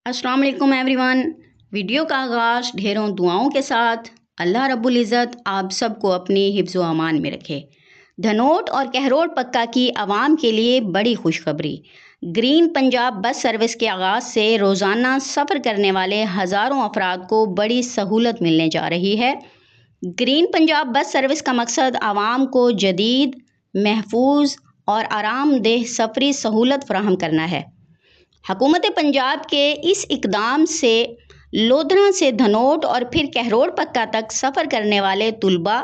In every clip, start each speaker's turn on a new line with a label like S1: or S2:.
S1: अस्सलाम वालेकुम everyone. Video का आगाज़ ढेरों दुआओं के साथ। अल्लाह रब्बुल इज़्ज़त आप सबको अपनी हिफ्ज़ व अमान में रखे। धनोट और कहरोड़ पक्का की आवाम के लिए बड़ी खुशखबरी। ग्रीन पंजाब बस सर्विस के आगाज़ से रोज़ाना सफ़र करने वाले हज़ारों अफराद को बड़ी सहूलत मिलने जा रही है। ग्रीन पंजाब बस सर्विस का मकसद आवाम को जदीद, महफूज और आरामदेह सफ़री सहूलत फ़राहम करना है। हुकूमत पंजाब के इस इक़दाम से लोधरा से धनोट और फिर कहरोड़ पक्का तक सफ़र करने वाले तुलबा,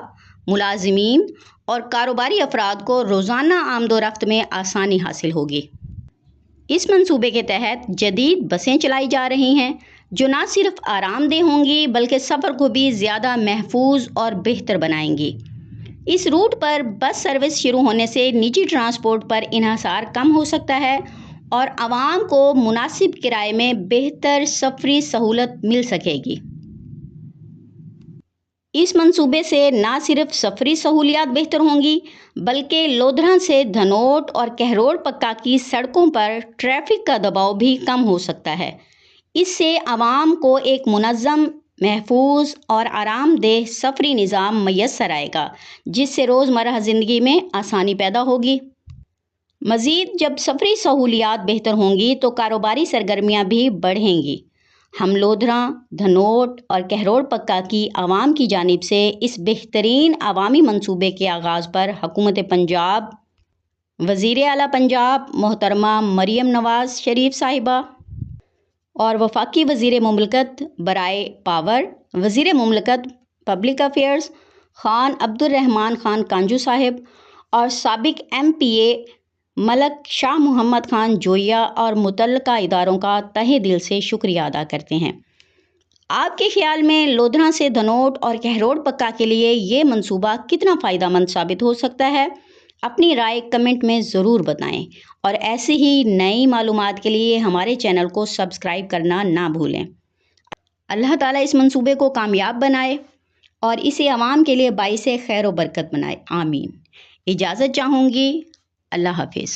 S1: मुलाजिमीन और कारोबारी अफराद को रोज़ाना आमदोरफ्त में आसानी हासिल होगी। इस मंसूबे के तहत जदीद बसें चलाई जा रही हैं जो न सिर्फ आरामदेह होंगी बल्कि सफ़र को भी ज़्यादा महफूज और बेहतर बनाएंगी। इस रूट पर बस सर्विस शुरू होने से निजी ट्रांसपोर्ट पर इन्हिसार कम हो सकता है और आवाम को मुनासिब किराए में बेहतर सफरी सहूलत मिल सकेगी। इस मंसूबे से न सिर्फ सफरी सहूलियात बेहतर होंगी बल्कि लोधरा से धनोट और कहरोड़ पक्का की सड़कों पर ट्रैफिक का दबाव भी कम हो सकता है। इससे आवाम को एक मुनज़्ज़म, महफूज और आरामदेह सफरी निज़ाम मैसर आएगा जिससे रोज़मर्रा ज़िंदगी में आसानी पैदा होगी। मज़ीद जब सफरी सहूलियात बेहतर होंगी तो कारोबारी सरगर्मियाँ भी बढ़ेंगी। हम लोधरा, धनोट और कहरोड़ पक्का की आवाम की जानिब से इस बेहतरीन आवामी मंसूबे के आगाज़ पर हुकूमत पंजाब, वज़ीर आला पंजाब मोहतरमा मरियम नवाज़ शरीफ साहिबा और वफाकी वज़ीर मुमलिकत बराए पावर, वज़ीर मुमलिकत पब्लिक अफेयर्स खान अब्दुर्रहमान खान कांजू साहिब और साबिक MPA मलक शाह मोहम्मद खान जोया और मुतल्लिका इदारों का तहे दिल से शुक्रिया अदा करते हैं। आपके ख्याल में लोधरा से धनोट और कहरोड़ पक्का के लिए ये मंसूबा कितना फ़ायदेमंद साबित हो सकता है? अपनी राय कमेंट में ज़रूर बताएं और ऐसी ही नई मालूमात के लिए हमारे चैनल को सब्सक्राइब करना ना भूलें। अल्लाह ताला इस मंसूबे को कामयाब बनाए और इसे आवाम के लिए बाइसे खैर व बरकत बनाए। आमीन। इजाज़त चाहूँगी। अल्लाह हाफिज़।